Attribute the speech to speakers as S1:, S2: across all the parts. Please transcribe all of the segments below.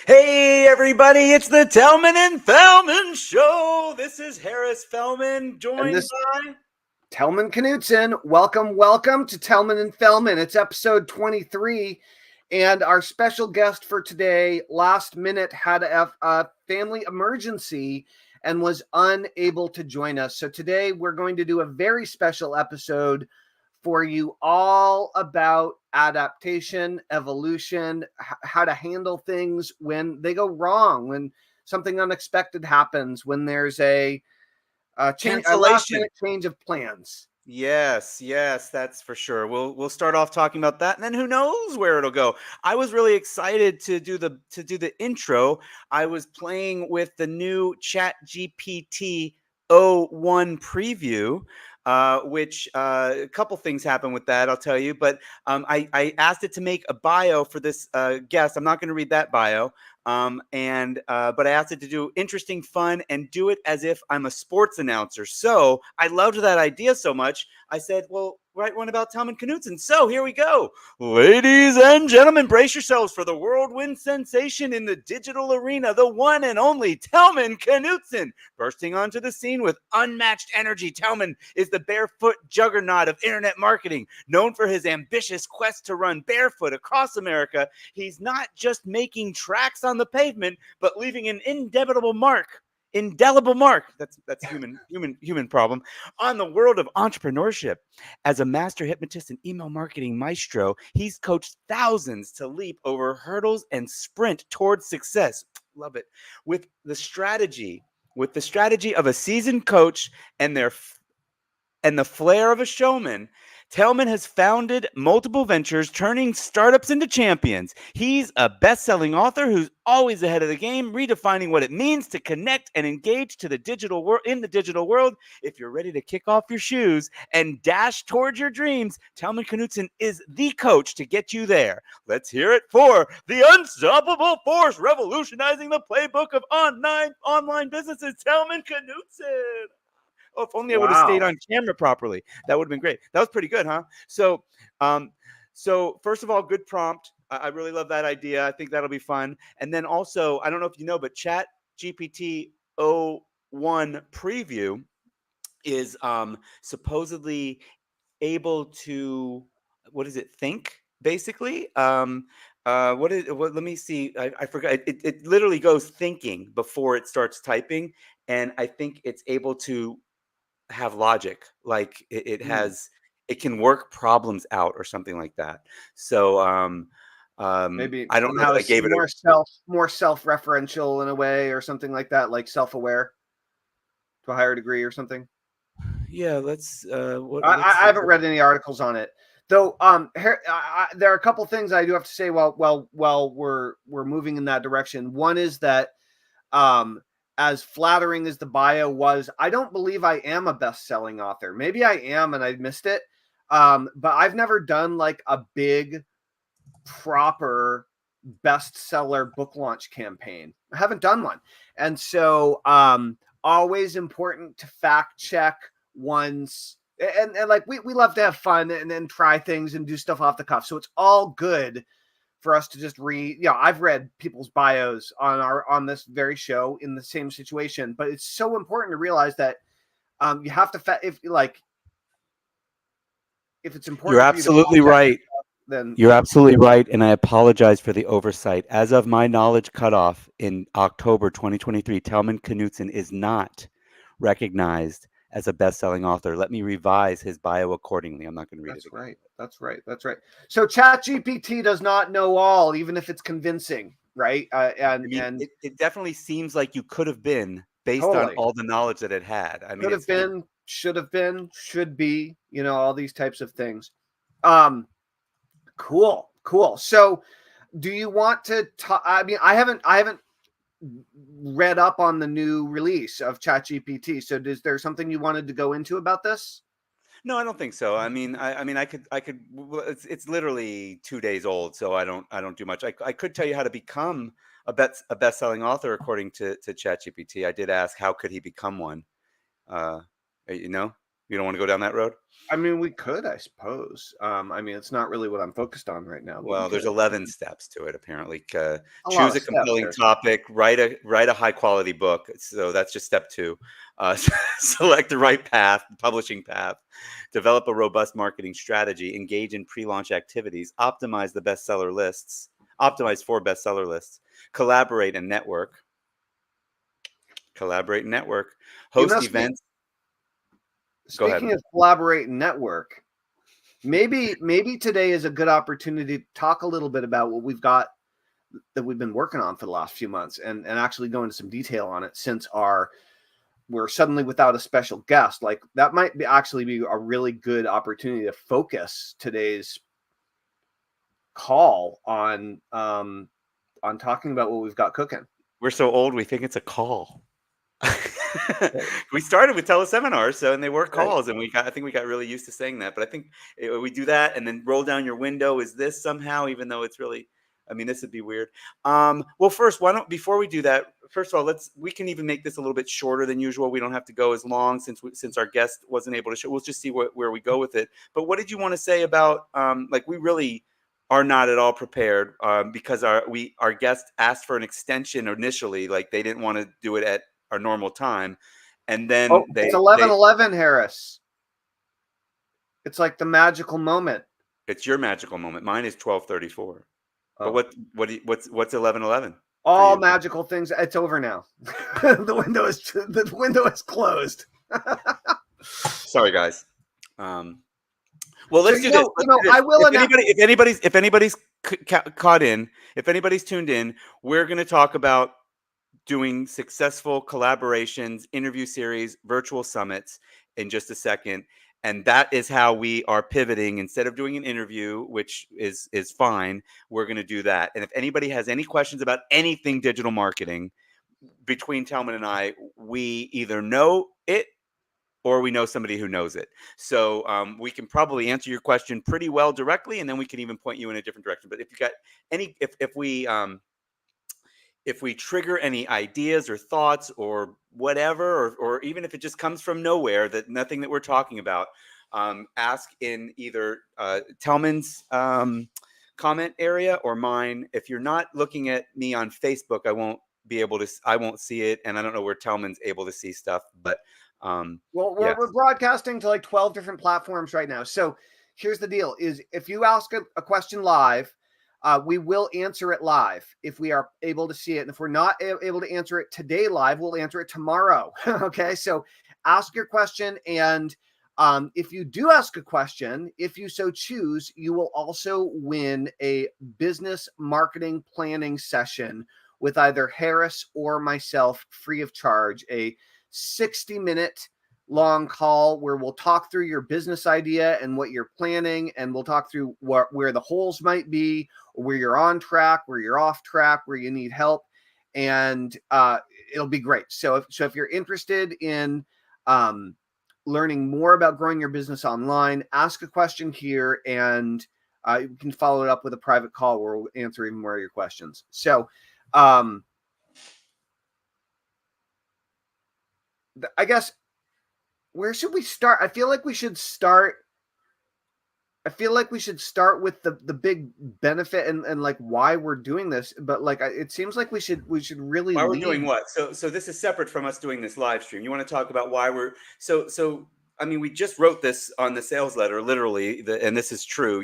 S1: Hey everybody, it's the Tellman and Fellman show. This is Harris Fellman,
S2: And
S1: joined
S2: this
S1: by
S2: Tellman Knutson. Welcome to Tellman and Fellman. It's episode 23. And our special guest for today, last minute, had a family emergency and was unable to join us. So today we're going to do a very special episode for you, all about adaptation, evolution, how to handle things when they go wrong, when something unexpected happens, when there's a last
S1: cancellation.
S2: minute change of plans.
S1: Yes, that's for sure. We'll start off talking about that, and then who knows where it'll go. I was really excited to do the intro. I was playing with the new Chat GPT O1 preview. Which a couple things happened with that, I'll tell you. But I asked it to make a bio for this guest. I'm not going to read that bio. But I asked it to do interesting, fun, and do it as if I'm a sports announcer. So I loved that idea so much. I said, well, write one about Tellman Knutson. So here we go. Ladies and gentlemen, brace yourselves for the whirlwind sensation in the digital arena, the one and only Tellman Knutson. Bursting onto the scene with unmatched energy, Tellman is the barefoot juggernaut of internet marketing. Known for his ambitious quest to run barefoot across America, he's not just making tracks on the pavement, but leaving an indelible mark. That's human problem on the world of entrepreneurship. As a master hypnotist and email marketing maestro, he's coached thousands to leap over hurdles and sprint towards success. Love it. With the strategy of a seasoned coach and the flair of a showman, Tellman has founded multiple ventures, turning startups into champions. He's a best-selling author who's always ahead of the game, redefining what it means to connect and engage to the digital world in the digital world. If you're ready to kick off your shoes and dash towards your dreams, Tellman Knutson is the coach to get you there. Let's hear it for the unstoppable force revolutionizing the playbook of online businesses, Tellman Knutson. Oh, if only I would have stayed
S2: Wow.
S1: on camera properly. That would have been great. That was pretty good, huh? So first of all, good prompt. I really love that idea. I think that'll be fun. And then also, I don't know if you know, but Chat GPT O1 preview is supposedly able to, what does it think, basically? Let me see. I forgot. It literally goes thinking before it starts typing. And I think it's able to have logic, like
S2: Hmm.
S1: it can work problems out or something like that. So
S2: Maybe
S1: I don't know
S2: somehow
S1: that I
S2: it's
S1: gave it a
S2: more self-referential in a way, or something like that, like self-aware to a higher degree or something.
S1: yeah. Let's
S2: I haven't read any articles on it, though. There are a couple things I do have to say while we're moving in that direction. One is that, um, as flattering as the bio was, I don't believe I am a best-selling author. Maybe I am, and I missed it. But I've never done like a big, proper bestseller book launch campaign. I haven't done one. And so always important to fact check one's, and like we love to have fun and then try things and do stuff off the cuff. So it's all good for us to just read. I've read people's bios on this very show in the same situation, but it's so important to realize that you have to if it's
S1: You're
S2: important for you to
S1: absolutely
S2: fact check
S1: right.
S2: yourself, then
S1: You're absolutely right, and I apologize for the oversight. As of my knowledge cutoff in October 2023, Tellman Knutson is not recognized as a best-selling author. Let me revise his bio accordingly. I'm not going to read it
S2: That's
S1: again.
S2: right. That's right. That's right. So ChatGPT does not know all, even if it's convincing, right?
S1: I
S2: And
S1: mean, it definitely seems like you could have been based on
S2: totally
S1: all the knowledge that it had. I mean,
S2: could have
S1: it's
S2: been, should have been, should be, all these types of things. Um, cool. So, do you want to talk? I mean, I haven't read up on the new release of ChatGPT. So, is there something you wanted to go into about this?
S1: No, I don't think so. I mean, I could. Well, it's literally 2 days old, so I don't do much. I could tell you how to become a best-selling author according to ChatGPT. I did ask how could he become one. Uh, you know. You don't want to go down that road?
S2: I mean, we could, I suppose. I mean, it's not really what I'm focused on right now, but we
S1: Well, there's
S2: could.
S1: 11 steps to it apparently.
S2: A lot
S1: Choose
S2: of
S1: a
S2: steps
S1: compelling
S2: there.
S1: topic, write a high quality book. So that's just step 2. Select the right path, publishing path, develop a robust marketing strategy, engage in pre-launch activities, optimize for bestseller lists, collaborate and network,
S2: You
S1: host
S2: know,
S1: events. Go ahead.
S2: speaking of collaborate and network, maybe today is a good opportunity to talk a little bit about what we've got that we've been working on for the last few months, and actually go into some detail on it, since we're suddenly without a special guest. Like, that might actually be a really good opportunity to focus today's call on talking about what we've got cooking.
S1: We're so old we think it's a call. We started with teleseminars, and they were
S2: Right.
S1: calls, and I think we got really used to saying that. But I think we do that, and then roll down your window is this somehow, even though it's really, I mean, this would be weird. Well, first, before we do that, first of all, we can even make this a little bit shorter than usual. We don't have to go as long since our guest wasn't able to show. We'll just see where we go with it. But what did you want to say about like, we really are not at all prepared, because our guest asked for an extension initially, like they didn't want to do it at our normal time, and then
S2: It's 11:11, Harris. It's like the magical moment.
S1: it's your magical moment. Mine is 12:34.
S2: Oh.
S1: But what's 11:11?
S2: All magical things. It's over now. The window is closed.
S1: Sorry, guys. Well, let's do this.
S2: I will.
S1: If anybody's caught in, if anybody's tuned in, we're going to talk about doing successful collaborations, interview series, virtual summits in just a second. And that is how we are pivoting. Instead of doing an interview, which is fine, we're going to do that. And if anybody has any questions about anything digital marketing, between Tellman and I, we either know it or we know somebody who knows it. So we can probably answer your question pretty well directly, and then we can even point you in a different direction. But if you got any, if we trigger any ideas or thoughts or whatever, or even if it just comes from nowhere, that nothing that we're talking about, ask in either Tellman's comment area or mine. If you're not looking at me on Facebook, I won't see it, and I don't know where Tellman's able to see stuff. But
S2: we're broadcasting to like 12 different platforms right now. So here's the deal: is if you ask a question live, we will answer it live if we are able to see it. And if we're not able to answer it today live, we'll answer it tomorrow. Okay, so ask your question. And if you do ask a question, if you so choose, you will also win a business marketing planning session with either Harris or myself, free of charge, a 60-minute long call where we'll talk through your business idea and what you're planning, and we'll talk through where the holes might be, where you're on track, where you're off track, where you need help, and it'll be great. So if you're interested in learning more about growing your business online, ask a question here, and you can follow it up with a private call where we'll answer even more of your questions. So I guess, where should we start? I feel like we should start with the big benefit and like why we're doing this. But like, it seems like we should really
S1: why we're doing what. So this is separate from us doing this live stream. You want to talk about why we're so I mean, we just wrote this on the sales letter, literally, and this is true.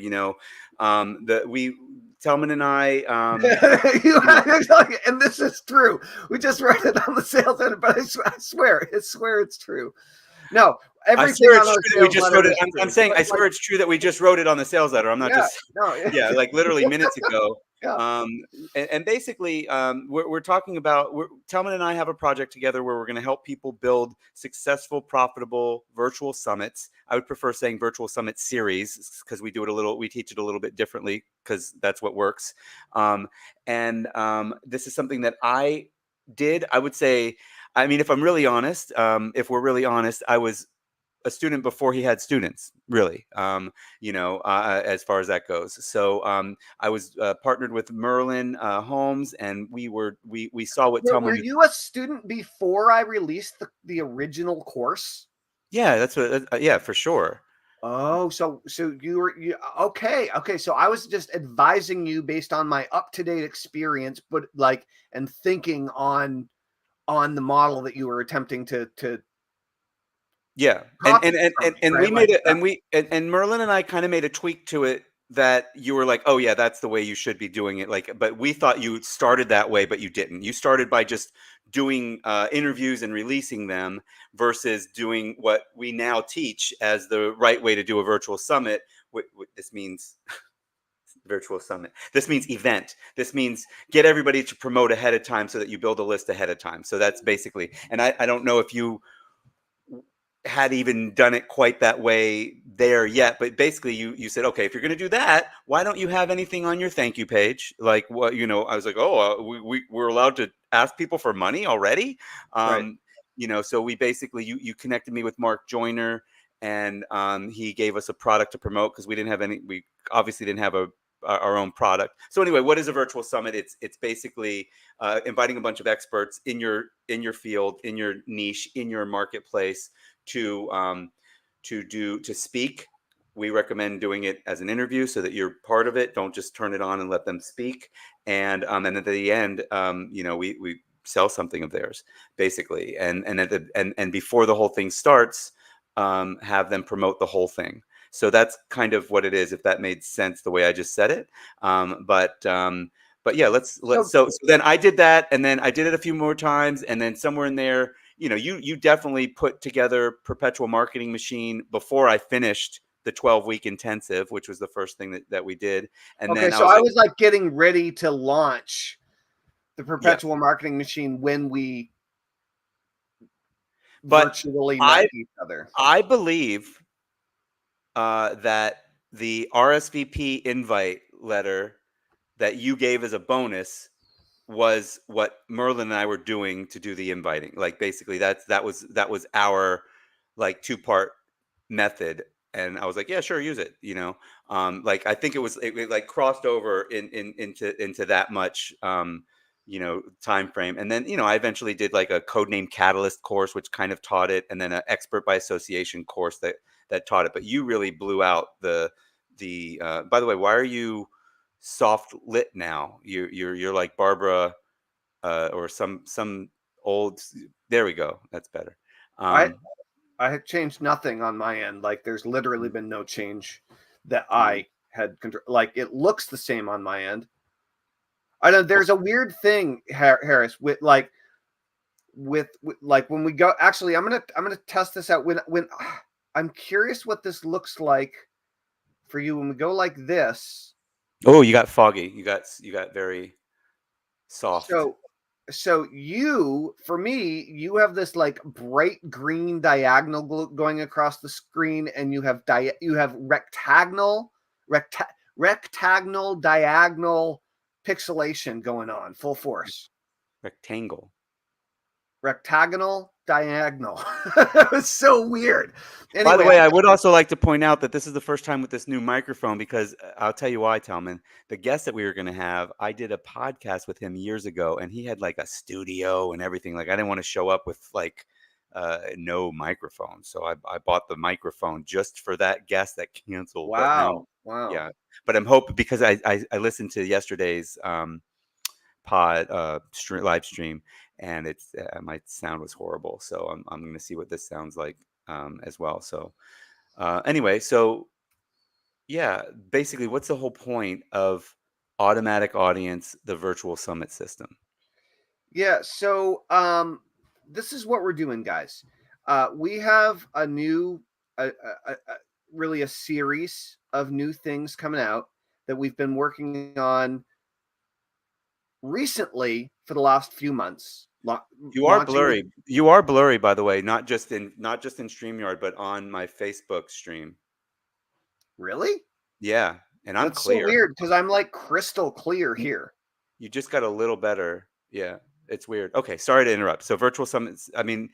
S1: Tellman and I,
S2: and this is true. We just wrote it on the sales letter, but I swear it's true. No, everything on our sales letter.
S1: I'm saying, I swear it's true that we just wrote it on the sales letter. I'm not like literally minutes ago.
S2: Yeah.
S1: And basically, we're talking about, Tellman and I have a project together where we're going to help people build successful, profitable virtual summits. I would prefer saying virtual summit series, because we teach it a little bit differently, because that's what works. This is something that I did. I would say, I mean, if we're really honest, I was a student before he had students, really, as far as that goes. So I was partnered with Merlin Holmes, and we saw what Tellman.
S2: Were you a student before I released the original course?
S1: Yeah, that's what. Yeah, for sure.
S2: Oh, so you okay. So I was just advising you based on my up-to-date experience, but like and thinking on the model that you were attempting to
S1: Yeah,
S2: copy from me,
S1: and we
S2: right? Like
S1: made it, and and Merlin and I kind of made a tweak to it that you were like, oh yeah, that's the way you should be doing it. Like, but we thought you started that way, but you didn't. You started by just doing interviews and releasing them versus doing what we now teach as the right way to do a virtual summit. What this means virtual summit. This means event. This means get everybody to promote ahead of time so that you build a list ahead of time. So that's basically, and I don't know if you had even done it quite that way there yet, but basically you said, okay, if you're going to do that, why don't you have anything on your thank you page? Like what, I was like, oh, we're allowed to ask people for money already.
S2: right.
S1: um so we basically, you connected me with Mark Joyner, and he gave us a product to promote because we obviously didn't have our own product. So anyway, what is a virtual summit? It's basically inviting a bunch of experts in your field, in your niche, in your marketplace to speak. We recommend doing it as an interview so that you're part of it. Don't just turn it on and let them speak. And at the end, we sell something of theirs basically, and before the whole thing starts, have them promote the whole thing. So that's kind of what it is, if that made sense the way I just said it. But yeah, let's
S2: So
S1: so then I did that, and then I did it a few more times, and then somewhere in there, you definitely put together Perpetual Marketing Machine before I finished the 12-week intensive, which was the first thing that we did. And
S2: okay,
S1: then I
S2: so
S1: was
S2: I
S1: like,
S2: was like getting ready to launch the
S1: yeah,
S2: perpetual marketing machine when we
S1: but
S2: virtually
S1: I
S2: met each other.
S1: I believe that the RSVP invite letter that you gave as a bonus was what Merlin and I were doing to do the inviting. Like basically that was our like two-part method. And I was like, yeah, sure, use it. Like I think it like crossed over into that much time frame. And then I eventually did like a Codename Catalyst course, which kind of taught it, and then an Expert by Association course that taught it. But you really blew out the by the way, why are you soft lit now? You're like Barbara, or some old. There we go. That's better.
S2: I
S1: Um,
S2: I had changed nothing on my end. Like there's literally been no change that
S1: yeah.
S2: I had control. Like it looks the same on my end. I know there's a weird thing, Harris, with like when we go. Actually, I'm gonna test this out. When I'm curious what this looks like for you when we go like this.
S1: Oh, you got foggy. You got very soft.
S2: So so you for me you have this like bright green diagonal going across the screen, and you have rectangle diagonal pixelation going on full force.
S1: Rectangle.
S2: Rectagonal diagonal. That was so weird.
S1: By the
S2: Anyway,
S1: way, I would also like to point out that this is the first time with this new microphone, because I'll tell you why, Tellman. The guest that we were going to have, I did a podcast with him years ago, and he had like a studio and everything. Like I didn't want to show up with like no microphone, so I bought the microphone just for that guest that canceled. But now,
S2: wow.
S1: yeah. But I'm hoping, because I listened to yesterday's live stream, and it's my sound was horrible. So I'm going to see what this sounds like as well. So anyway, so yeah, basically, what's the whole point of Automatic Audience, the virtual summit system?
S2: Yeah, so this is what we're doing, guys. We have a new, really a series of new things coming out that we've been working on recently for the last few months.
S1: You are
S2: Launching it.
S1: blurry. You are blurry, by the way, not just in StreamYard, but on my Facebook stream.
S2: Really?
S1: Yeah, and I'm
S2: That's so
S1: clear.
S2: weird because I'm like crystal clear here.
S1: You just got a little better. Yeah, it's weird. Okay, sorry to interrupt. So virtual summits, I mean,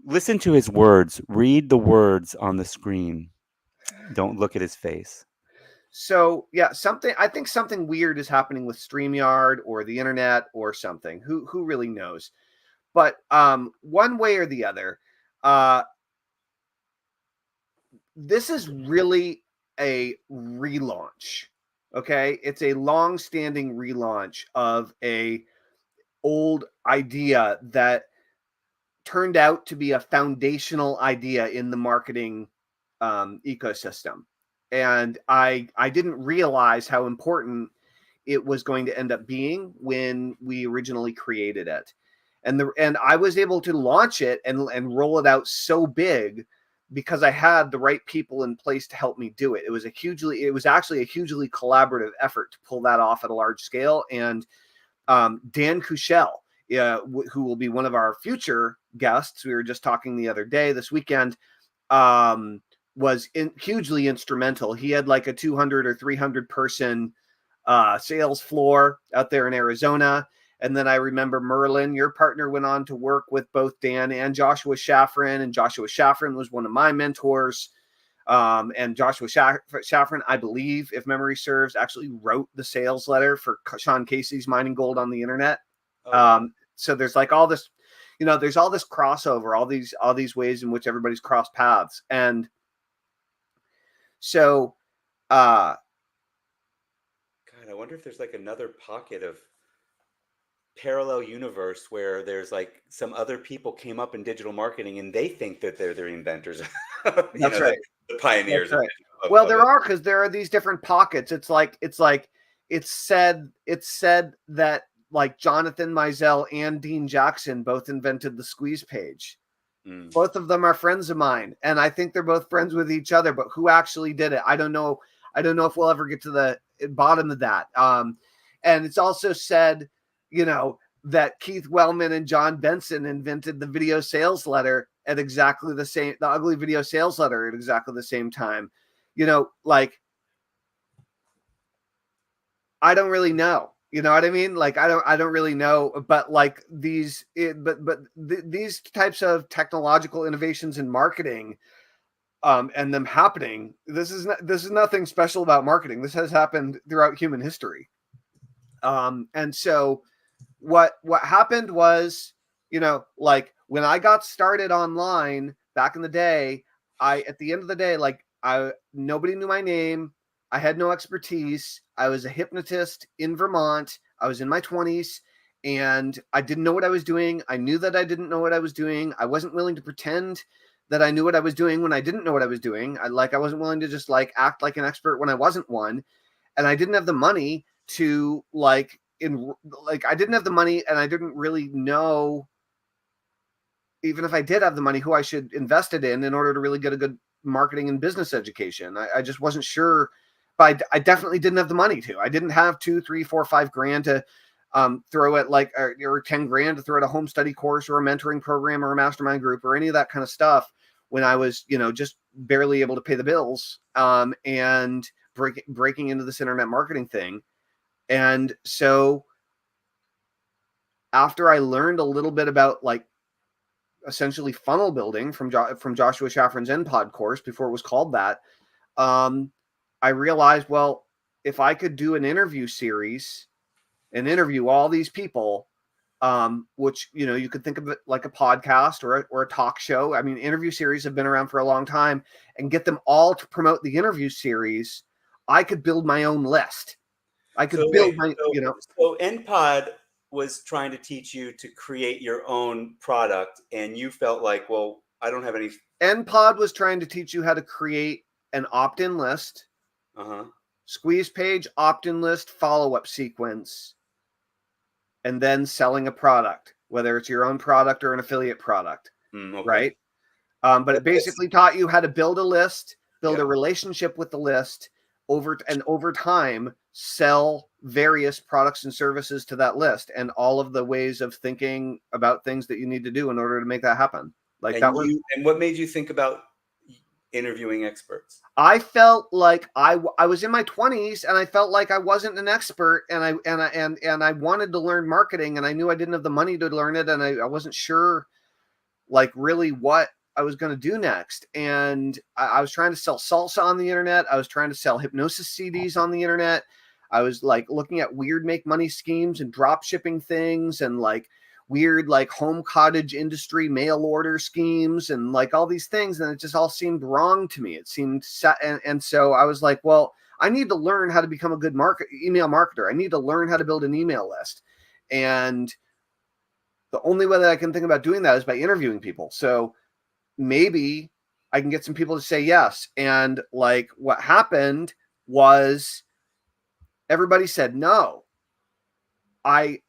S1: listen to his words. Read the words on the screen. Don't look at his face.
S2: So yeah, I think something weird is happening with StreamYard or the internet or something. Who really knows? But one way or the other, uh, this is really a relaunch. Okay, it's a long-standing relaunch of a old idea that turned out to be a foundational idea in the marketing ecosystem, and I didn't realize how important it was going to end up being when we originally created it, and I was able to launch it and roll it out so big because I had the right people in place to help me do it. It was actually a hugely collaborative effort to pull that off at a large scale. And Dan Kushel, who will be one of our future guests, we were just talking the other day, this weekend, was hugely instrumental. He had like a 200 or 300 person sales floor out there in Arizona. And then I remember Merlin, your partner, went on to work with both Dan and Joshua Shafran. And Joshua Shafran was one of my mentors. And Joshua Shafran, I believe, if memory serves, actually wrote the sales letter for Sean Casey's Mining Gold on the Internet. So there's like all this, there's all this crossover, all these ways in which everybody's crossed paths. And so, God,
S1: I wonder if there's like another pocket of parallel universe where there's like some other people came up in digital marketing and they think that they're the inventors.
S2: That's right.
S1: The pioneers.
S2: That's right. Well, there are, because there are these different pockets. It's said that like Jonathan Mizell and Dean Jackson both invented the squeeze page. Both of them are friends of mine, and I think they're both friends with each other. But who actually did it? I don't know. I don't know if we'll ever get to the bottom of that. And it's also said, that Keith Wellman and John Benson invented the video sales letter at exactly the same, the ugly video sales letter at exactly the same time. Like, I don't really know. You know what I mean? Like, I don't really know, but like these types of technological innovations in marketing, and them happening, this is nothing special about marketing. This has happened throughout human history. And so what happened was, like when I got started online back in the day, at the end of the day, like nobody knew my name. I had no expertise. I was a hypnotist in Vermont. I was in my 20s and I didn't know what I was doing. I knew that I didn't know what I was doing. I wasn't willing to pretend that I knew what I was doing when I didn't know what I was doing. I wasn't willing to just like act like an expert when I wasn't one. And I didn't have the money to I didn't have the money, and I didn't really know, even if I did have the money, who I should invest it in order to really get a good marketing and business education. I just wasn't sure, but I definitely didn't have the money to. I didn't have $2, $3, $4, $5 to throw at like, or 10 grand to throw at a home study course or a mentoring program or a mastermind group or any of that kind of stuff when I was, just barely able to pay the bills, and breaking into this internet marketing thing. And so after I learned a little bit about like essentially funnel building from Joshua Shafran's NPod course before it was called that, I realized, well, if I could do an interview series and interview all these people, which, you could think of it like a podcast or a talk show. I mean, interview series have been around for a long time, and get them all to promote the interview series, I could build my own list. I could build my,
S1: So NPod was trying to teach you to create your own product, and you felt like, well, I don't have any.
S2: NPod was trying to teach you how to create an opt-in list, squeeze page, opt-in list, follow-up sequence, and then selling a product, whether it's your own product or an affiliate product, right? But it basically taught you how to build a list, build a relationship with the list, over time sell various products and services to that list, and all of the ways of thinking about things that you need to do in order to make that happen. Like
S1: and what made you think about interviewing experts?
S2: I felt like I was in my 20s and I felt like I wasn't an expert, and I wanted to learn marketing, and I knew I didn't have the money to learn it, and I wasn't sure like really what I was going to do next. And I was trying to sell salsa on the internet. I was trying to sell hypnosis CDs on the internet. I was like looking at weird make money schemes and drop shipping things, and like weird like home cottage industry mail order schemes and like all these things, and it just all seemed wrong to me. It seemed and so I was like, well, I need to learn how to become a good email marketer. I need to learn how to build an email list. And the only way that I can think about doing that is by interviewing people. So maybe I can get some people to say yes. And like what happened was everybody said no. I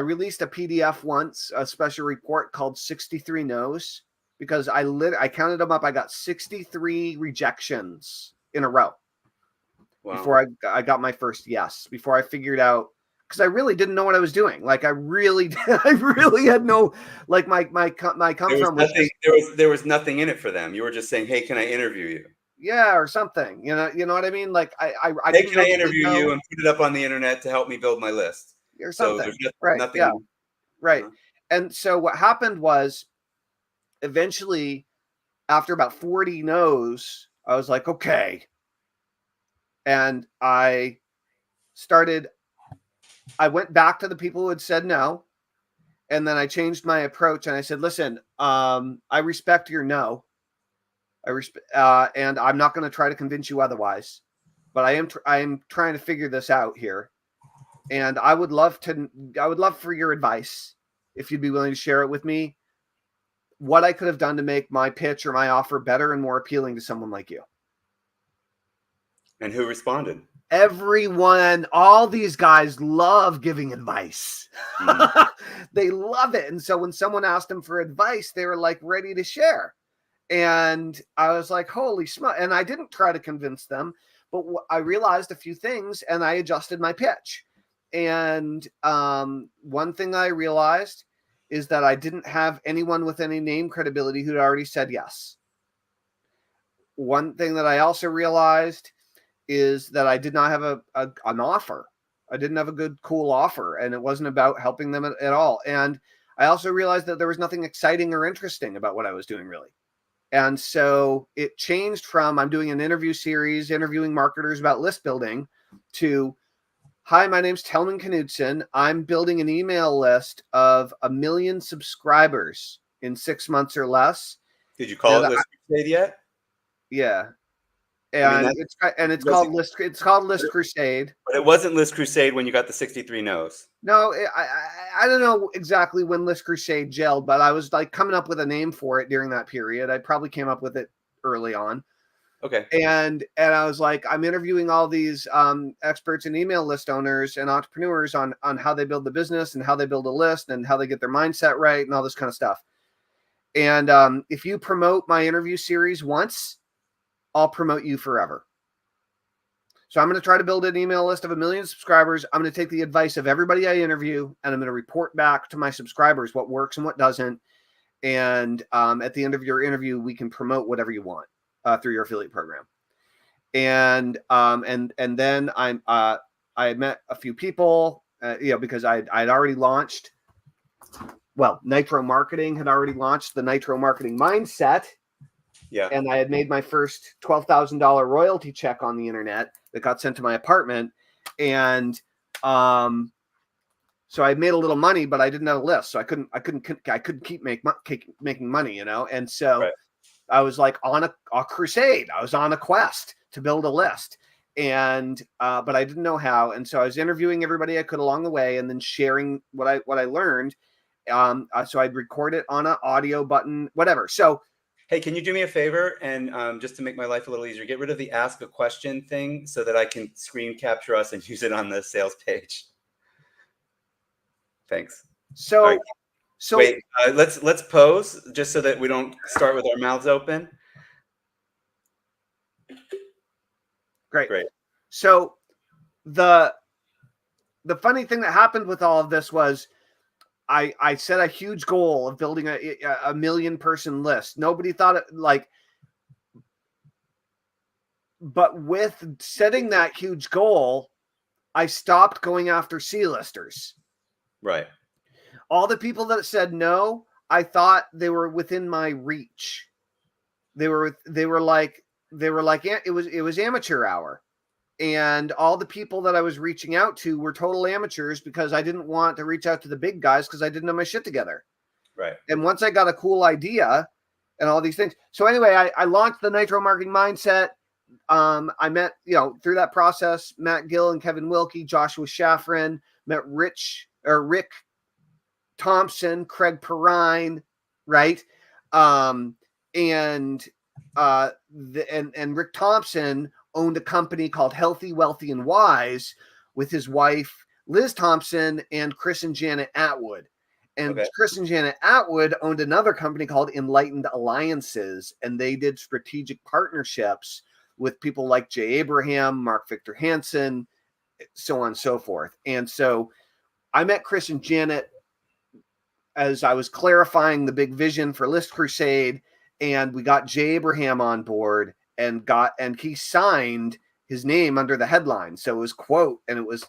S2: released a PDF once, a special report called 63 No's, because I counted them up. I got 63 rejections in a row. Wow. Before I got my first yes, before I figured out, because I really didn't know what I was doing. Like I really had no, like my come from was
S1: just, there was nothing in it for them. You were just saying, hey, can I interview you?
S2: Yeah, or something. You know what I mean? Like I
S1: hey, can I interview you and put it up on the internet to help me build my list?
S2: Or something.
S1: So
S2: right.
S1: Nothing.
S2: Yeah. Right. And so what happened was eventually after about 40 no's, I was like, okay. And I went back to the people who had said no. And then I changed my approach and I said, listen, I respect your no. And I'm not going to try to convince you otherwise, but I am trying to figure this out here. And I would love for your advice, if you'd be willing to share it with me, what I could have done to make my pitch or my offer better and more appealing to someone like you.
S1: And who responded?
S2: Everyone, all these guys love giving advice. They love it. And so when someone asked them for advice, they were like ready to share. And I was like, holy smokes. And I didn't try to convince them, but I realized a few things and I adjusted my pitch. And one thing I realized is that I didn't have anyone with any name credibility who'd already said yes. One thing that I also realized is that I did not have an offer. I didn't have a good, cool offer, and it wasn't about helping them at all. And I also realized that there was nothing exciting or interesting about what I was doing, really. And so it changed from I'm doing an interview series, interviewing marketers about list building, to hi, my name's Tellman Knudsen. I'm building an email list of 1 million subscribers in 6 months or less.
S1: Did you call it List Crusade yet?
S2: Yeah. And it's called List Crusade.
S1: But it wasn't List Crusade when you got the 63 no's.
S2: No, I don't know exactly when List Crusade gelled, but I was like coming up with a name for it during that period. I probably came up with it early on.
S1: Okay.
S2: And I was like, I'm interviewing all these experts and email list owners and entrepreneurs on how they build the business and how they build a list and how they get their mindset right and all this kind of stuff. And if you promote my interview series once, I'll promote you forever. So I'm going to try to build an email list of 1 million subscribers. I'm going to take the advice of everybody I interview, and I'm going to report back to my subscribers what works and what doesn't. And at the end of your interview, we can promote whatever you want through your affiliate program. And then I met a few people, because I'd already launched. Well, Nitro Marketing had already launched the Nitro Marketing Mindset.
S1: Yeah.
S2: And I had made my first $12,000 royalty check on the internet that got sent to my apartment. And so I made a little money, but I didn't have a list. So I couldn't keep making money, And so I was like on a crusade. I was on a quest to build a list. And but I didn't know how. And so I was interviewing everybody I could along the way and then sharing what I learned. So I'd record it on an audio button, whatever. So
S1: hey, can you do me a favor and just to make my life a little easier, get rid of the ask a question thing so that I can screen capture us and use it on the sales page. Thanks.
S2: So,
S1: right. So wait, let's pose just so that we don't start with our mouths open.
S2: Great. So the funny thing that happened with all of this was I set a huge goal of building a 1 million person list. Nobody thought it but with setting that huge goal, I stopped going after C-listers.
S1: Right.
S2: All the people that said no, I thought they were within my reach. They were like it was amateur hour. And all the people that I was reaching out to were total amateurs because I didn't want to reach out to the big guys because I didn't have my shit together.
S1: Right.
S2: And once I got a cool idea and all these things. So anyway, I launched the Nitro Marketing Mindset. I met, through that process, Matt Gill and Kevin Wilkie, Joshua Shafran, met Rick Thompson, Craig Perrine, right? And Rick Thompson owned a company called Healthy, Wealthy, and Wise with his wife, Liz Thompson, and Chris and Janet Atwood. And Chris and Janet Atwood owned another company called Enlightened Alliances, and they did strategic partnerships with people like Jay Abraham, Mark Victor Hansen, so on and so forth. And so I met Chris and Janet as I was clarifying the big vision for List Crusade, and we got Jay Abraham on board and he signed his name under the headline. So it was quote, and it was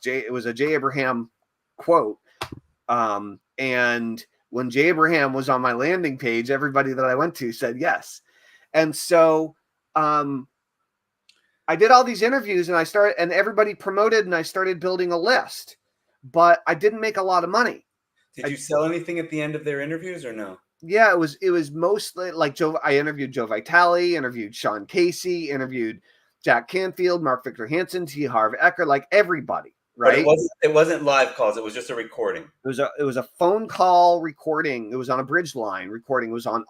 S2: a Jay Abraham quote. And when Jay Abraham was on my landing page, everybody that I went to said yes. And so I did all these interviews and everybody promoted, and I started building a list, but I didn't make a lot of money.
S1: Did you sell anything at the end of their interviews or no?
S2: Yeah, it was mostly like I interviewed Joe Vitale, interviewed Sean Casey, interviewed Jack Canfield, Mark Victor Hansen, T. Harv Eker, like everybody, right?
S1: But it wasn't live calls. It was just a recording.
S2: It was a phone call recording. It was on a bridge line recording. It was on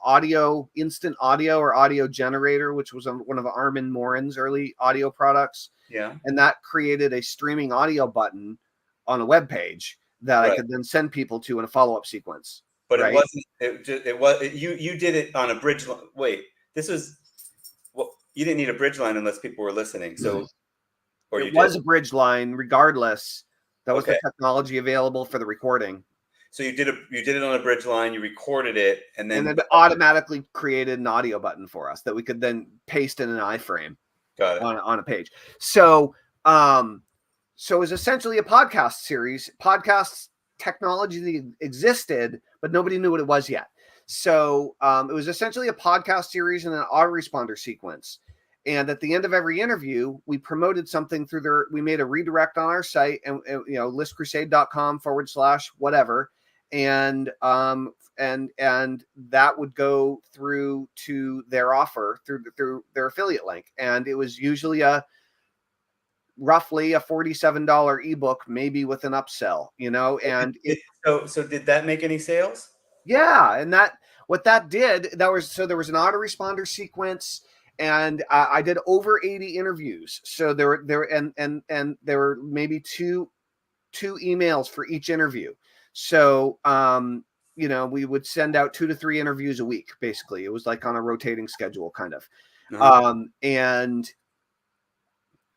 S2: instant audio or audio generator, which was on one of Armin Morin's early audio products.
S1: Yeah.
S2: And that created a streaming audio button on a web page that I could then send people to in a follow-up sequence.
S1: But it wasn't. You did it on a bridge line. Wait, this was. Well, you didn't need a bridge line unless people were listening. So,
S2: it was a bridge line, regardless. That was the technology available for the recording.
S1: So you did it on a bridge line. You recorded it, and then
S2: it automatically created an audio button for us that we could then paste in an iframe.
S1: Got it.
S2: On a page. So, so it was essentially a podcast series. Podcast technology existed, but nobody knew what it was yet. So it was essentially a podcast series and an autoresponder sequence. And at the end of every interview, we promoted something we made a redirect on our site and listcrusade.com/whatever. And that would go through to their offer through their affiliate link. And it was usually roughly a $47 ebook, maybe with an upsell, and
S1: so did that make any sales?
S2: Yeah. And what that did, there was an autoresponder sequence, and I did over 80 interviews. So there were maybe two emails for each interview. So, we would send out 2 to 3 interviews a week. Basically, it was like on a rotating schedule kind of. And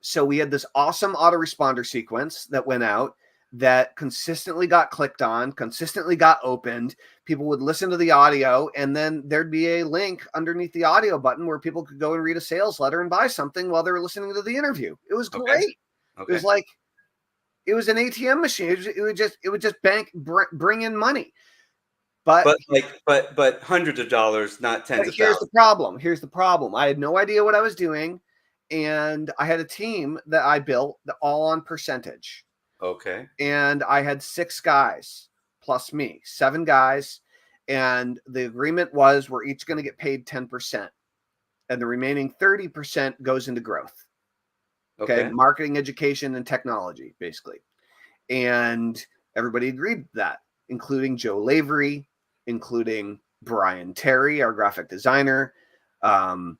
S2: so we had this awesome autoresponder sequence that went out that consistently got clicked on, consistently got opened. People would listen to the audio, and then there'd be a link underneath the audio button where people could go and read a sales letter and buy something while they were listening to the interview. It was great. Okay. It was like, it was an ATM machine. It would just bring in money. But
S1: hundreds of dollars, not tens of thousands.
S2: Here's the problem. I had no idea what I was doing. And I had a team that I built all on percentage.
S1: Okay.
S2: And I had 6 guys plus me, 7 guys. And the agreement was we're each going to get paid 10%. And the remaining 30% goes into growth. Okay. Marketing, education, and technology, basically. And everybody agreed to that, including Joe Lavery, including Brian Terry, our graphic designer, and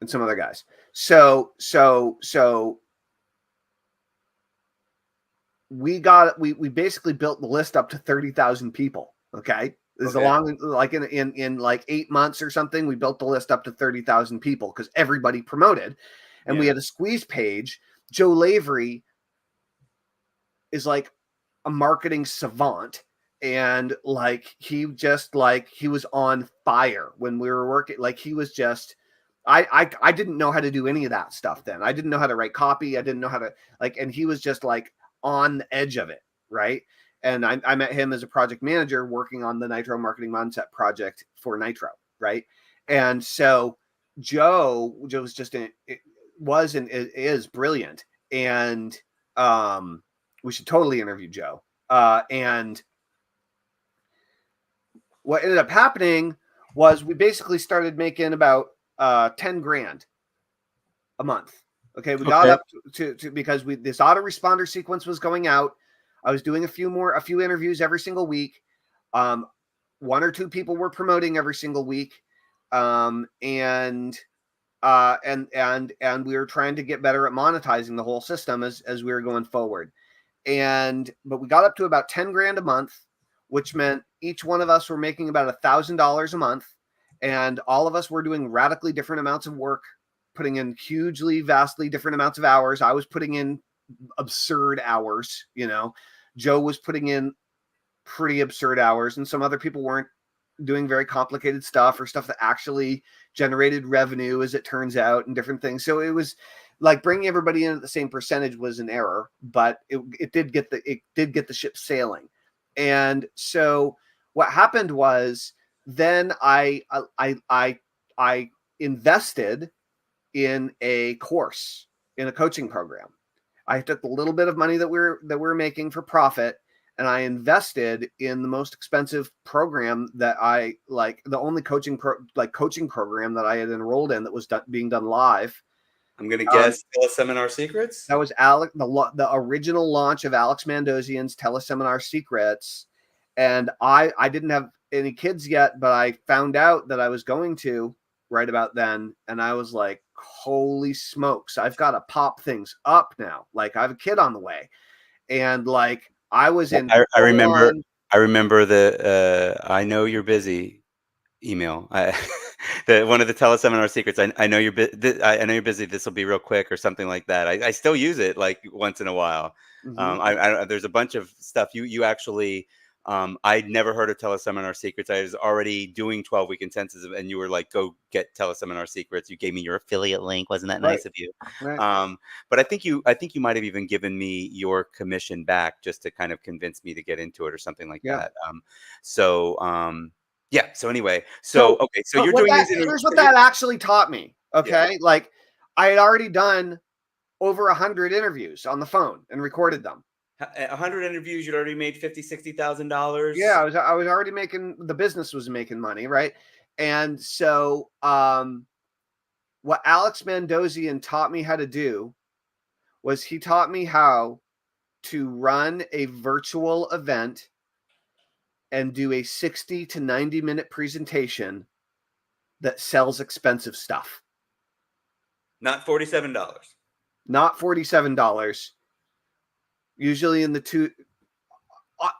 S2: some other guys. So we basically built the list up to 30,000 people. Okay. This is in like 8 months or something. We built the list up to 30,000 people because everybody promoted, and we had a squeeze page. Joe Lavery is like a marketing savant. And he was on fire when we were working. Like he was just, I didn't know how to do any of that stuff then. I didn't know how to write copy. I didn't know how to and he was just like on the edge of it. Right. And I met him as a project manager working on the Nitro Marketing Mindset project for Nitro. Right. And so Joe was just was and is brilliant, and we should totally interview Joe. And what ended up happening was we basically started making about 10 grand a month. Okay, we got up to because this autoresponder sequence was going out. I was doing a few interviews every single week. One or two people were promoting every single week, and we were trying to get better at monetizing the whole system as we were going forward. But we got up to about 10 grand a month, which meant each one of us were making about $1,000 a month, and all of us were doing radically different amounts of work, putting in vastly different amounts of hours. I was putting in absurd hours, Joe was putting in pretty absurd hours, and some other people weren't doing very complicated stuff or stuff that actually generated revenue, as it turns out, and different things. So it was like bringing everybody in at the same percentage was an error, but it did get the ship sailing. And so what happened was then I invested in a course, in a coaching program. I took the little bit of money that we're making for profit, and I invested in the most expensive program that I like, the only coaching program that I had enrolled in that was being done live.
S1: I'm gonna guess Teleseminar Secrets.
S2: That was the original launch of Alex Mandossian's Teleseminar Secrets, and I didn't have any kids yet, but I found out that I was going to right about then, and I was like, holy smokes, I've got to pop things up now. Like, I have a kid on the way, and like I was in.
S1: I remember the I know you're busy email. One of the Teleseminar Secrets. I know you're I know you're busy. This will be real quick or something like that. I still use it like once in a while.
S2: Mm-hmm.
S1: There's a bunch of stuff you actually. I'd never heard of Teleseminar Secrets. I was already doing 12-week intensives, and you were like, "Go get Teleseminar Secrets." You gave me your affiliate link. Wasn't that nice of you?
S2: Right.
S1: But I think you might have even given me your commission back just to kind of convince me to get into it or something like that. Yeah. So anyway, so you're doing these interviews.
S2: Here's what that actually taught me. Okay, yeah. Like I had already done over 100 interviews on the phone and recorded them.
S1: 100 interviews, you'd already made $50,000-$60,000.
S2: Yeah, I was already making, the business was making money, right? And so, what Alex Mandossian taught me how to do was he taught me how to run a virtual event and do a 60 to 90 minute presentation that sells expensive stuff.
S1: Not $47.
S2: Not $47. Usually in the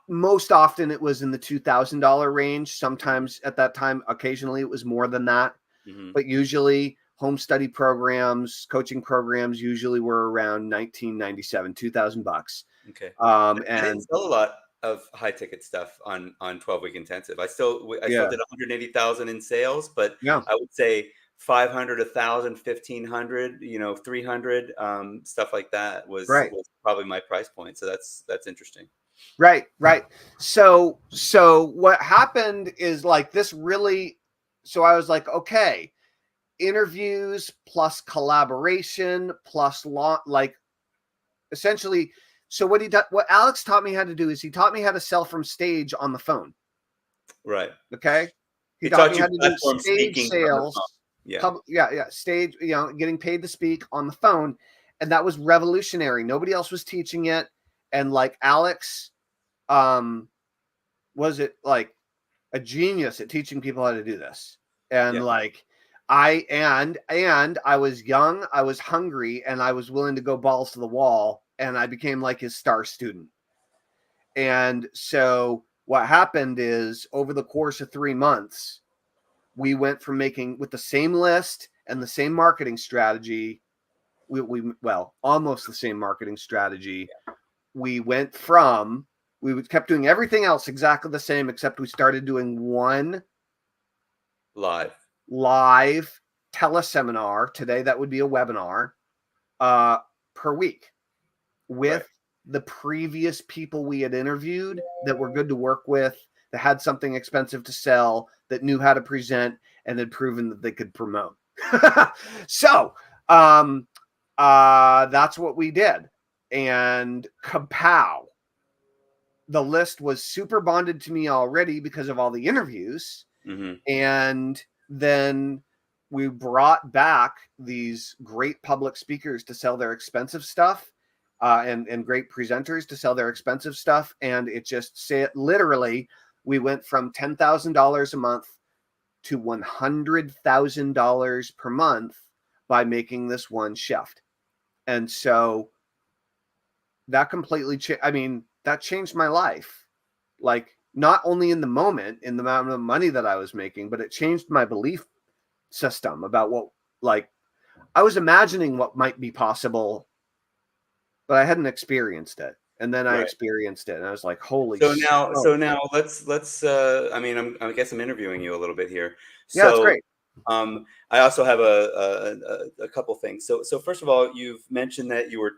S2: most often it was in the $2,000 range. Sometimes at that time, occasionally it was more than that. Mm-hmm. But usually home study programs, coaching programs usually were around $1,997, $2,000.
S1: Okay. I didn't sell a lot of high ticket stuff on 12-week intensive. I still did 180,000 in sales, but I would say 500, 1,000, 1,500, 300, stuff like that was probably my price point. So that's interesting.
S2: Right. So what happened is like this really, so I was like, okay, interviews plus collaboration plus like essentially. So what Alex taught me how to do is he taught me how to sell from stage on the phone.
S1: Right.
S2: Okay. He taught me how to do stage sales. Stage, getting paid to speak on the phone. And that was revolutionary. Nobody else was teaching it. And like Alex, was it like a genius at teaching people how to do this. And like, I was young, I was hungry, and I was willing to go balls to the wall. And I became like his star student. And so what happened is over the course of 3 months, we went from making with the same list and the same marketing strategy. Well, almost the same marketing strategy. We went from, we kept doing everything else exactly the same, except we started doing one live teleseminar. Today, that would be a webinar per week with the previous people we had interviewed that were good to work with, that had something expensive to sell, that knew how to present, and had proven that they could promote. So That's what we did. And kapow. The list was super bonded to me already because of all the interviews.
S1: Mm-hmm.
S2: And then we brought back these great public speakers to sell their expensive stuff, and great presenters to sell their expensive stuff. And it just said, literally, we went from $10,000 a month to $100,000 per month by making this one shift. And so that completely that changed my life. Like, not only in the moment, in the amount of money that I was making, but it changed my belief system about what, like, I was imagining what might be possible, but I hadn't experienced it. And then I
S1: Right.
S2: experienced it, and I was like, holy
S1: So
S2: smoke.
S1: now let's I mean, I guess I'm interviewing you a little bit here.
S2: Yeah, that's
S1: So
S2: great.
S1: I also have a couple things. So first of all, you've mentioned that you were,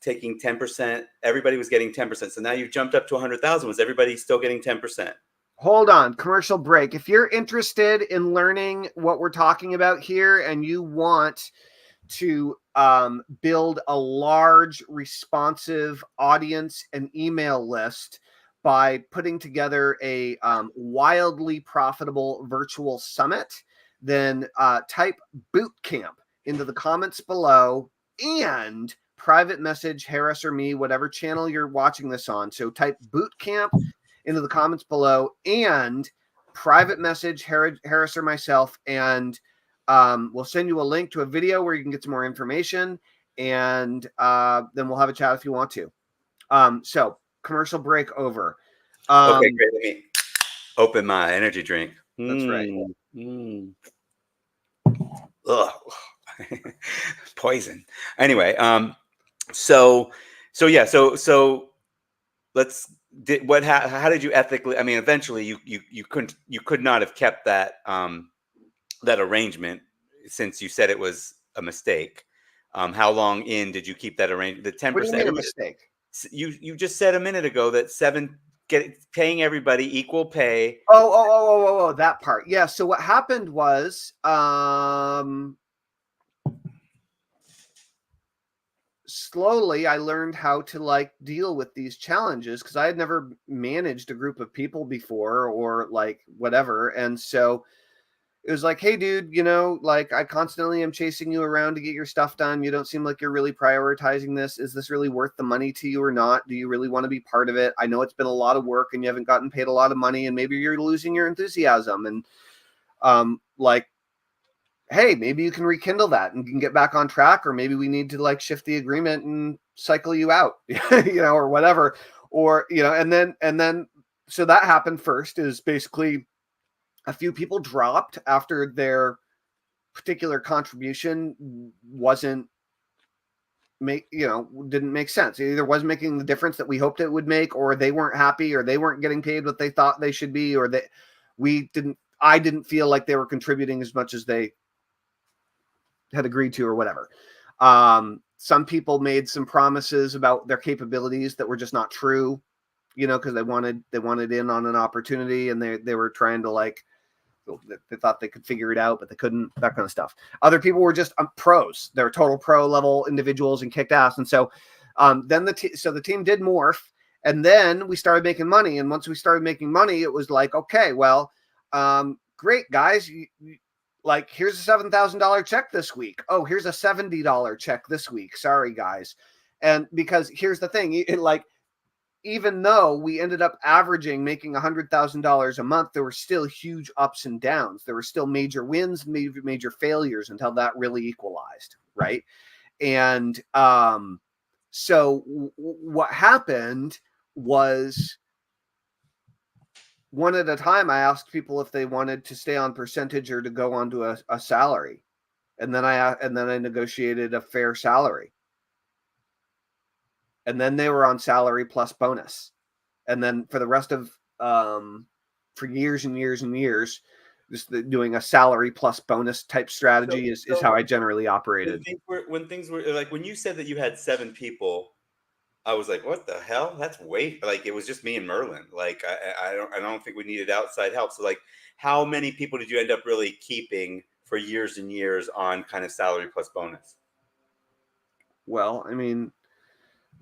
S1: taking 10%. Everybody was getting 10%. So now you've jumped up to 100,000. Was everybody still getting 10%?
S2: Hold on, commercial break. If you're interested in learning what we're talking about here and you want to build a large, responsive audience and email list by putting together a wildly profitable virtual summit, then type boot camp into the comments below and private message Harris or me, whatever channel you're watching this on. So type boot camp into the comments below and private message Harris or myself, and we'll send you a link to a video where you can get some more information, and then we'll have a chat if you want to. So commercial break over.
S1: Okay, great. Let me open my energy drink.
S2: That's right.
S1: Ugh. Poison. Anyway, so yeah, so let's how did you ethically, I mean, eventually you could not have kept that that arrangement, since you said it was a mistake. How long in did you keep that arrangement? The
S2: What do you
S1: 10%.
S2: mean a mistake?
S1: You just said a minute ago that paying everybody equal pay.
S2: Oh, that part. Yeah. So what happened was, slowly I learned how to like deal with these challenges because I had never managed a group of people before or like whatever. And so it was like, hey, dude, like, I constantly am chasing you around to get your stuff done. You don't seem like you're really prioritizing this. Is this really worth the money to you or not? Do you really want to be part of it? I know it's been a lot of work and you haven't gotten paid a lot of money and maybe you're losing your enthusiasm. And like, hey, maybe you can rekindle that and you can get back on track, or maybe we need to like shift the agreement and cycle you out, or whatever. Or, and then, so that happened first, is basically a few people dropped after their particular contribution didn't make sense. It either wasn't making the difference that we hoped it would make, or they weren't happy, or they weren't getting paid what they thought they should be, or I didn't feel like they were contributing as much as they had agreed to, or whatever. Some people made some promises about their capabilities that were just not true, because they wanted in on an opportunity, and they were trying to like, they thought they could figure it out, but they couldn't, that kind of stuff. Other people were just pros. They were total pro level individuals and kicked ass. And so then the team did morph, and then we started making money. And once we started making money, it was like, okay, well, great, guys. Like, here's a $7,000 check this week. Oh, here's a $70 check this week. Sorry, guys. And because here's the thing, even though we ended up making $100,000 a month, there were still huge ups and downs. There were still major wins, major failures, until that really equalized, right? And so what happened was, one at a time, I asked people if they wanted to stay on percentage or to go onto a salary, and then I negotiated a fair salary, and then they were on salary plus bonus. And then for the rest of for years and years and years, just doing a salary plus bonus type strategy is how I generally operated.
S1: When things were like, when you said that you had 7 people, I was like, what the hell? That's like, it was just me and Merlin. Like, I don't think we needed outside help. So like, how many people did you end up really keeping for years and years on kind of salary plus bonus?
S2: Well, I mean,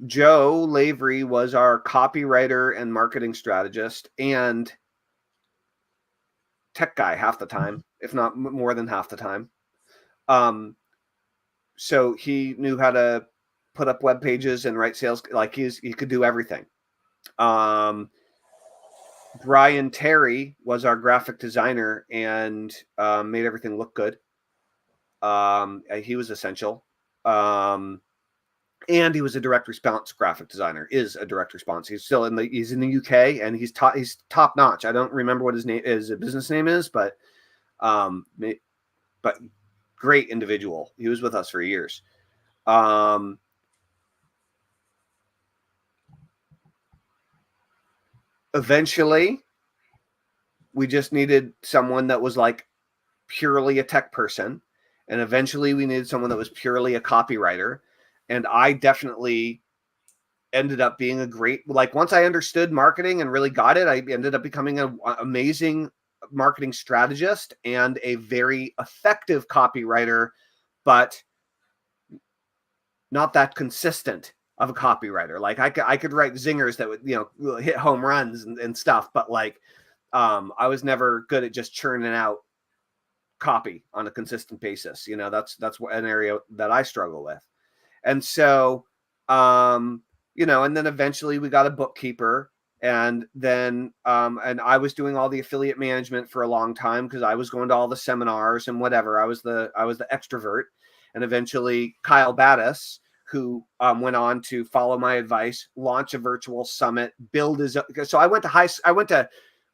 S2: Joe Lavery was our copywriter and marketing strategist and tech guy half the time, if not more than half the time. So he knew how to put up web pages and write sales. Like he could do everything. Brian Terry was our graphic designer and made everything look good. He was essential. And he was a direct response graphic designer. Is a direct response. He's still in the UK and he's top notch. I don't remember what his business name is, but great individual. He was with us for years. Eventually, we just needed someone that was like purely a tech person. And eventually we needed someone that was purely a copywriter. And I definitely ended up being a great, like once I understood marketing and really got it, I ended up becoming an amazing marketing strategist and a very effective copywriter, but not that consistent of a copywriter. Like I could write zingers that would, hit home runs and stuff, but like I was never good at just churning out copy on a consistent basis. That's an area that I struggle with. And so, and then eventually we got a bookkeeper, and then, and I was doing all the affiliate management for a long time because I was going to all the seminars and whatever. I was the extrovert. And eventually Kyle Battis, who went on to follow my advice, launch a virtual summit, build his. So I went to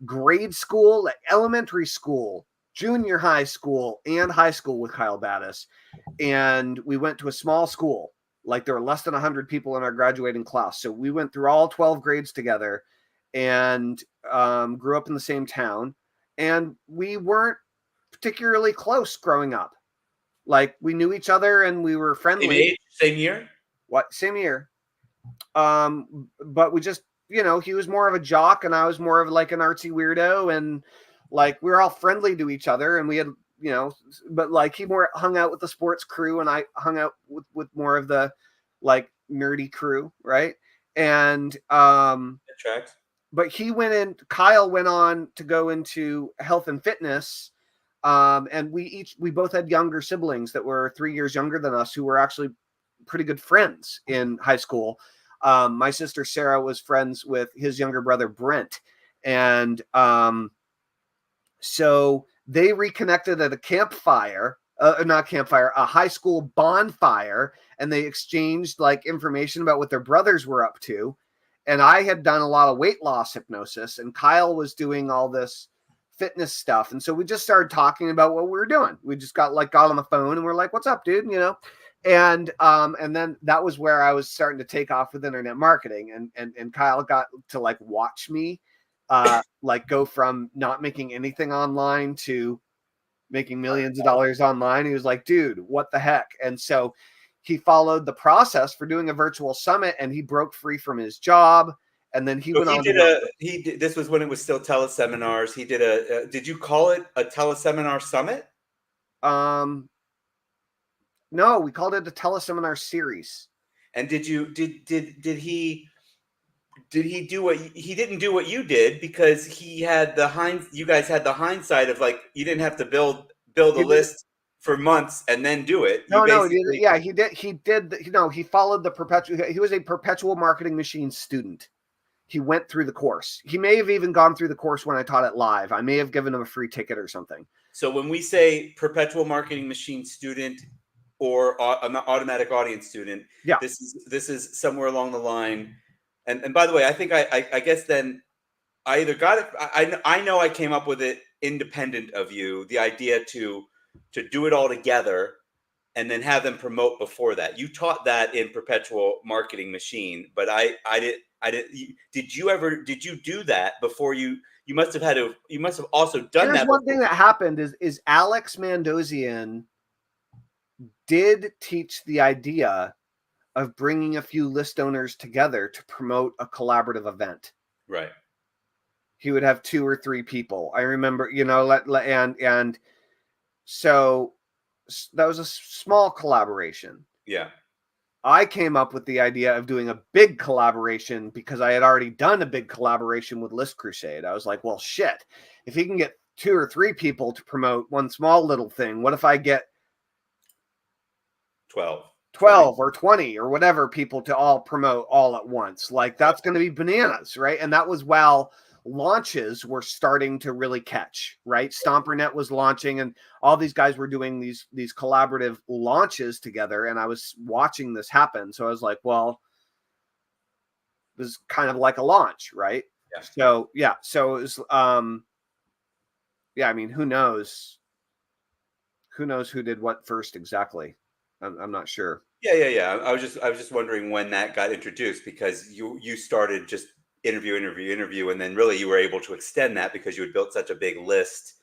S2: grade school, like elementary school, junior high school, and high school with Kyle Battis. And we went to a small school. Like there were less than 100 people in our graduating class. So we went through all 12 grades together and grew up in the same town. And we weren't particularly close growing up. Like we knew each other and we were friendly.
S1: Same age, same year?
S2: What? Same year. But we just, he was more of a jock and I was more of like an artsy weirdo. And like we were all friendly to each other and we had, but like he more hung out with the sports crew and I hung out with more of the like nerdy crew, right? And but Kyle went on to go into health and fitness. And we both had younger siblings that were 3 years younger than us who were actually pretty good friends in high school. My sister Sarah was friends with his younger brother Brent, and so they reconnected at a campfire, a high school bonfire, and they exchanged like information about what their brothers were up to. And I had done a lot of weight loss hypnosis, and Kyle was doing all this fitness stuff. And so we just started talking about what we were doing. We just got on the phone and we're like, "What's up, dude?" And then that was where I was starting to take off with internet marketing, and Kyle got to like watch me like go from not making anything online to making millions of dollars online. He was like, "Dude, what the heck?" And so he followed the process for doing a virtual summit, and he broke free from his job. And then he went on.
S1: This was when it was still teleseminars. He did did you call it a teleseminar summit?
S2: No, we called it a teleseminar series.
S1: And did he do what he didn't do what you did, because you guys had the hindsight of like, you didn't have to build a list for months and then do it.
S2: He did. He followed the perpetual. He was a perpetual marketing machine student. He went through the course. He may have even gone through the course when I taught it live. I may have given him a free ticket or something.
S1: So when we say perpetual marketing machine student or an automatic audience student,
S2: yeah,
S1: this is somewhere along the line. And by the way, I think I guess then I either got it. I know I came up with it independent of you. The idea to do it all together and then have them promote before that. You taught that in perpetual marketing machine, but I did. Did you do that before you must have also done that.
S2: One thing that happened is Alex Mandozian did teach the idea of bringing a few list owners together to promote a collaborative event.
S1: Right.
S2: He would have 2 or 3 people. I remember, and so that was a small collaboration.
S1: Yeah.
S2: I came up with the idea of doing a big collaboration because I had already done a big collaboration with List Crusade. I was like, well, shit, if he can get 2 or 3 people to promote one small little thing, what if I get
S1: 12
S2: or 20 or whatever people to all promote all at once? Like, that's going to be bananas, right? And that was while launches were starting to really catch, right? StomperNet was launching, and all these guys were doing these collaborative launches together, and I was watching this happen. So I was like, well, this is kind of like a launch, right?
S1: Yeah.
S2: So it was I mean, who knows who did what first exactly. I'm not sure.
S1: Yeah. I was just wondering when that got introduced, because you started just interview, and then really you were able to extend that because you had built such a big list,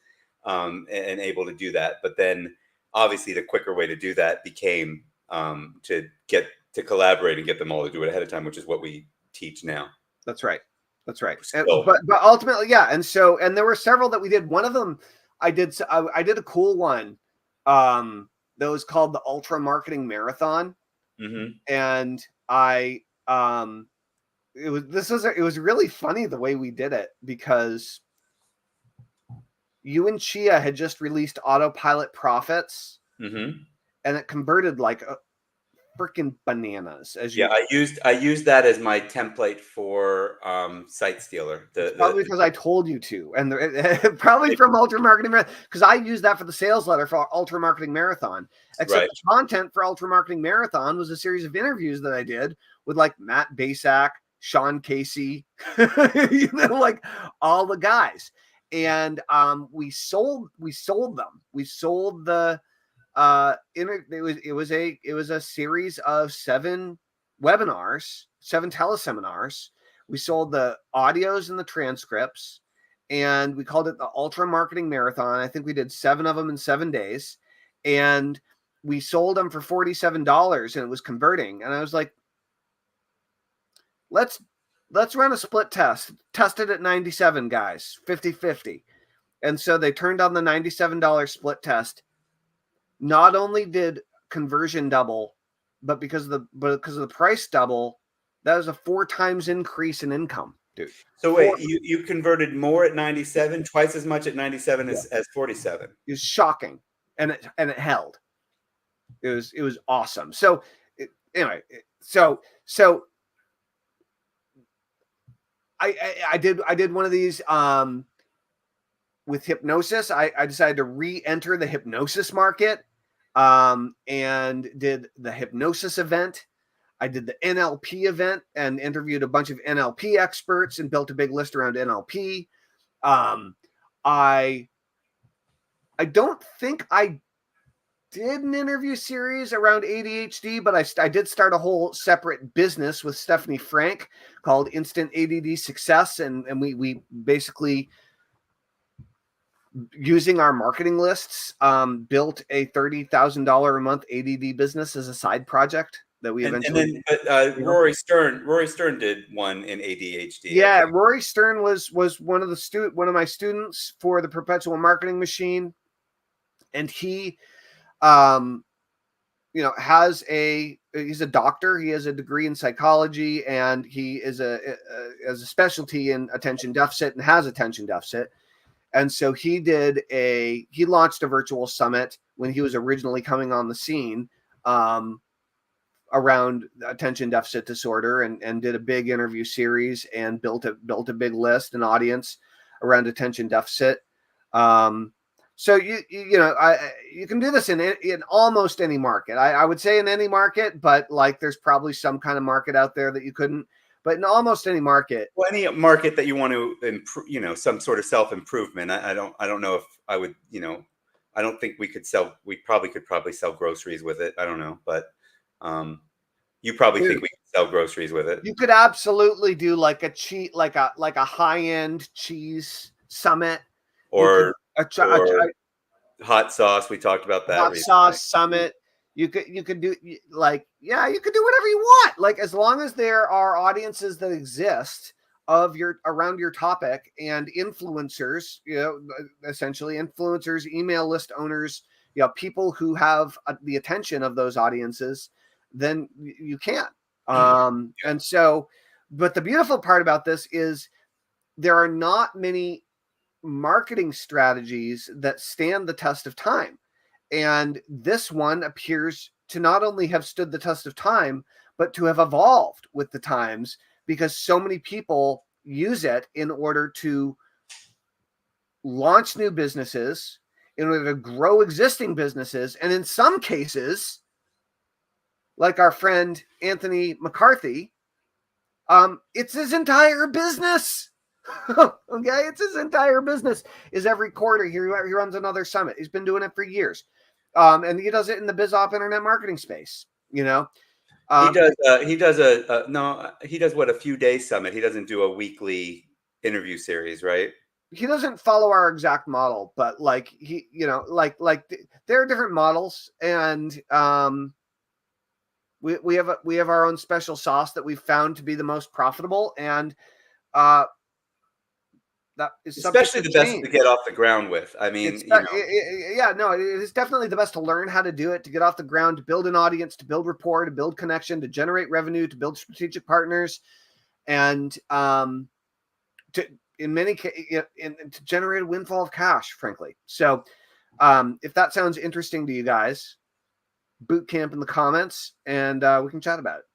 S1: and able to do that. But then obviously the quicker way to do that became to get to collaborate and get them all to do it ahead of time, which is what we teach now.
S2: That's right.
S1: So,
S2: But ultimately, yeah. And there were several that we did. One of them I did a cool one that was called the Ultra Marketing Marathon. And it was really funny the way we did it, because you and Chia had just released Autopilot Profits, and it converted like freaking bananas.
S1: I used that as my template for Site Stealer.
S2: Probably because I told you to, and probably from Ultra Marketing Marathon, because I used that for the sales letter for Ultra Marketing Marathon. Except the content for Ultra Marketing Marathon was a series of interviews that I did with like Matt Basak, Sean Casey, like all the guys, and we sold them. We sold the it was a series of 7 webinars, 7 teleseminars. We sold the audios and the transcripts, and we called it the Ultra Marketing Marathon. I think we did 7 of them in 7 days, and we sold them for $47, and it was converting. And I was like, let's run a split test. Test it at 97, guys, 50-50. And so they turned on the $97 split test. Not only did conversion double, but because of the price double, that was a 4 times increase in income, dude.
S1: So wait, you converted more at 97, twice as much at 97 as 47.
S2: It was shocking, and it held. It was awesome. So anyway, so I did one of these with hypnosis. I decided to re-enter the hypnosis market, and did the hypnosis event. I did the NLP event and interviewed a bunch of NLP experts and built a big list around NLP. I don't think I did an interview series around ADHD, but I did start a whole separate business with Stephanie Frank called Instant ADD Success, and we basically, using our marketing lists, built a $30,000 a month ADD business as a side project that we eventually.
S1: Rory Stern did one in ADHD.
S2: Yeah, Rory Stern was one of my students for the Perpetual Marketing Machine, and he, he's a doctor. He has a degree in psychology, and he is has a specialty in attention deficit and has attention deficit. And so he launched a virtual summit when he was originally coming on the scene, around attention deficit disorder, and did a big interview series and built a big list and audience around attention deficit. So you can do this in almost any market. I would say in any market, but like there's probably some kind of market out there that you couldn't. But in almost any market,
S1: well, any market that you want to improve, some sort of self-improvement. I don't know if I would, I don't think we could probably sell groceries with it. I don't know, but you probably think we could sell groceries with it.
S2: You could absolutely do like a high-end cheese summit,
S1: or hot sauce. We talked about that.
S2: Hot sauce summit. You could do you could do whatever you want. Like, as long as there are audiences that exist around your topic, and influencers, essentially influencers, email list owners, people who have the attention of those audiences, then you can't. And so, but the beautiful part about this is there are not many marketing strategies that stand the test of time. And this one appears to not only have stood the test of time, but to have evolved with the times, because so many people use it in order to launch new businesses, in order to grow existing businesses. And in some cases, like our friend Anthony McCarthy, it's his entire business. Okay, it's his entire business. Is every quarter he runs another summit. He's been doing it for years, and he does it in the BizOp internet marketing space. You know,
S1: He does. He does no. He does what, a few day summit. He doesn't do a weekly interview series, right?
S2: he doesn't follow our exact model, but like he, you know, like there are different models, and we have our own special sauce that we've found to be the most profitable, and that is
S1: Especially the best to get off the ground with. I mean,
S2: it's yeah, no, it is definitely the best to learn how to do it, to get off the ground, to build an audience, to build rapport, to build connection, to generate revenue, to build strategic partners, and to in many cases to generate a windfall of cash, frankly. So if that sounds interesting to you guys, boot camp in the comments, and we can chat about it.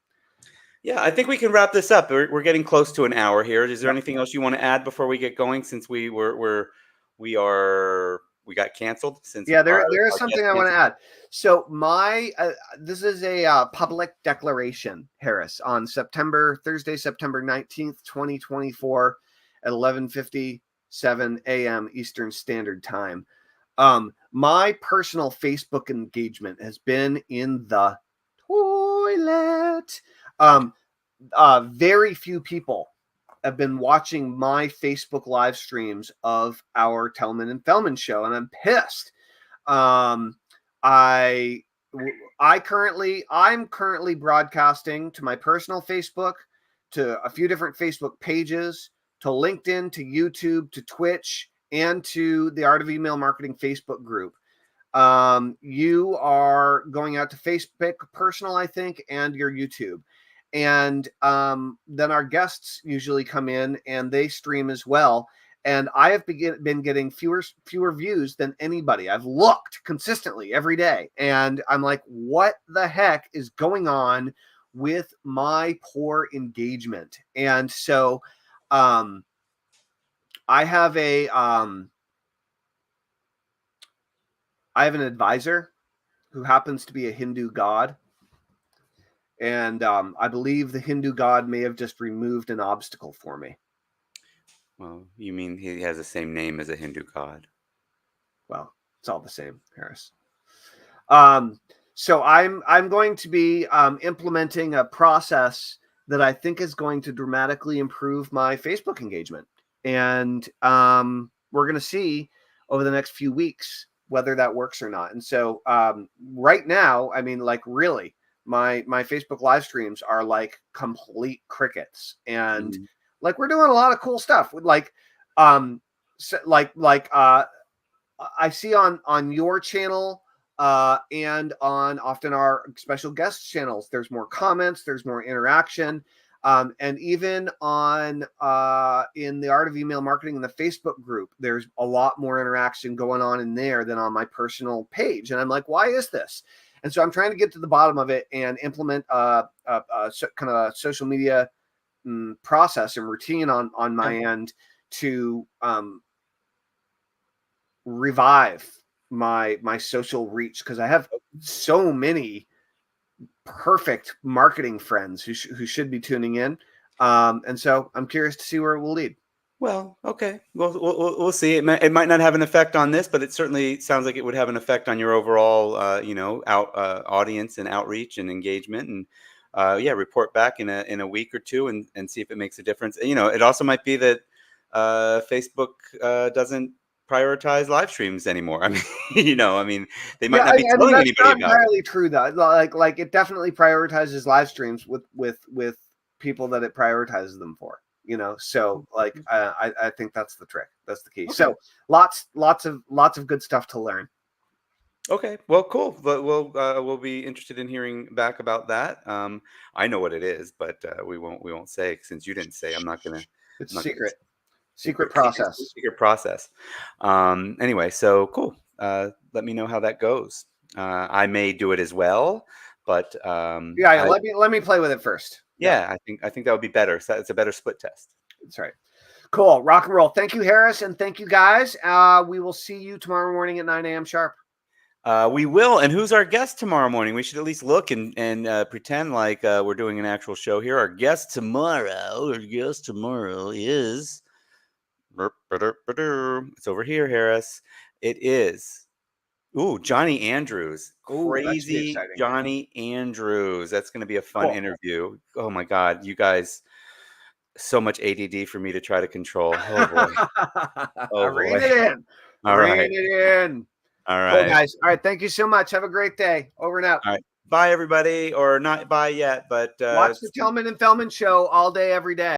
S1: Yeah, I think we can wrap this up. We're getting close to an hour here. Is there anything else you want to add before we get going? Since we got canceled. Since
S2: there is something I want to add. So this is a public declaration, Harris, on Thursday, September 19th, 2024, at 11:57 a.m. Eastern Standard Time. My personal Facebook engagement has been in the toilet. Very few people have been watching my Facebook live streams of our Tellman and Fellman show, and I'm pissed. I'm currently broadcasting to my personal Facebook, to a few different Facebook pages, to LinkedIn, to YouTube, to Twitch, and to the Art of Email Marketing Facebook group. You are going out to Facebook personal, I think, and your YouTube. And then our guests usually come in and they stream as well. And I have been getting fewer views than anybody. I've looked consistently every day, and I'm like, what the heck is going on with my poor engagement? And so I have an advisor who happens to be a Hindu god. And I believe the Hindu god may have just removed an obstacle for me.
S1: Well, you mean he has the same name as a Hindu god?
S2: Well, it's all the same, Harris. So I'm going to be implementing a process that I think is going to dramatically improve my Facebook engagement. And we're going to see over the next few weeks whether that works or not. And so right now, I mean, like, really, my Facebook live streams are like complete crickets, and like, we're doing a lot of cool stuff with like I see on your channel and on often our special guest channels, there's more comments, there's more interaction, and even on in the Art of Email Marketing in the Facebook group, there's a lot more interaction going on in there than on my personal page. And I'm like, why is this? And so I'm trying to get to the bottom of it and implement a kind of a social media process and routine on my end to revive my social reach, because I have so many perfect marketing friends who should be tuning in, and so I'm curious to see where it will lead.
S1: Well, okay. Well, we'll see. It might not have an effect on this, but it certainly sounds like it would have an effect on your overall, audience and outreach and engagement. And report back in a week or two and see if it makes a difference. You know, it also might be that Facebook doesn't prioritize live streams anymore. I mean, they might not be telling anybody about it.
S2: That's not entirely true, though. Like it definitely prioritizes live streams with people that it prioritizes them for. You know, so like I think that's the trick. That's the key. Okay. So lots of good stuff to learn.
S1: Okay, well, cool. But we'll be interested in hearing back about that. I know what it is, but we won't say since you didn't say.
S2: It's
S1: I'm not gonna
S2: secret. Secret
S1: secret
S2: process.
S1: secret process. Anyway, so cool. Let me know how that goes. I may do it as well, but
S2: Yeah, let me play with it first. Yeah,
S1: yeah, I think that would be better. So it's a better split test.
S2: that's right. Cool. Rock and roll. Thank you, Harris, and thank you guys. We will see you tomorrow morning at 9 a.m. sharp.
S1: We will. And who's our guest tomorrow morning? We should at least look and pretend like we're doing an actual show here. Our guest tomorrow is. It's over here, Harris. It is. Ooh, Johnny Andrews.
S2: Oh, that should be
S1: Crazy
S2: exciting.
S1: Johnny Andrews. That's going to be a fun
S2: Cool.
S1: interview. Oh my God, you guys, so much ADD for me to try to control. Oh boy. Oh
S2: Rein
S1: boy.
S2: it in.
S1: All
S2: Rein
S1: right.
S2: it in.
S1: All
S2: Cool,
S1: right.
S2: guys. All right. Thank you so much. Have a great day. Over and out.
S1: All right. Bye, everybody. Or not bye yet, but
S2: Watch the Tellman and Fellman show all day, every day.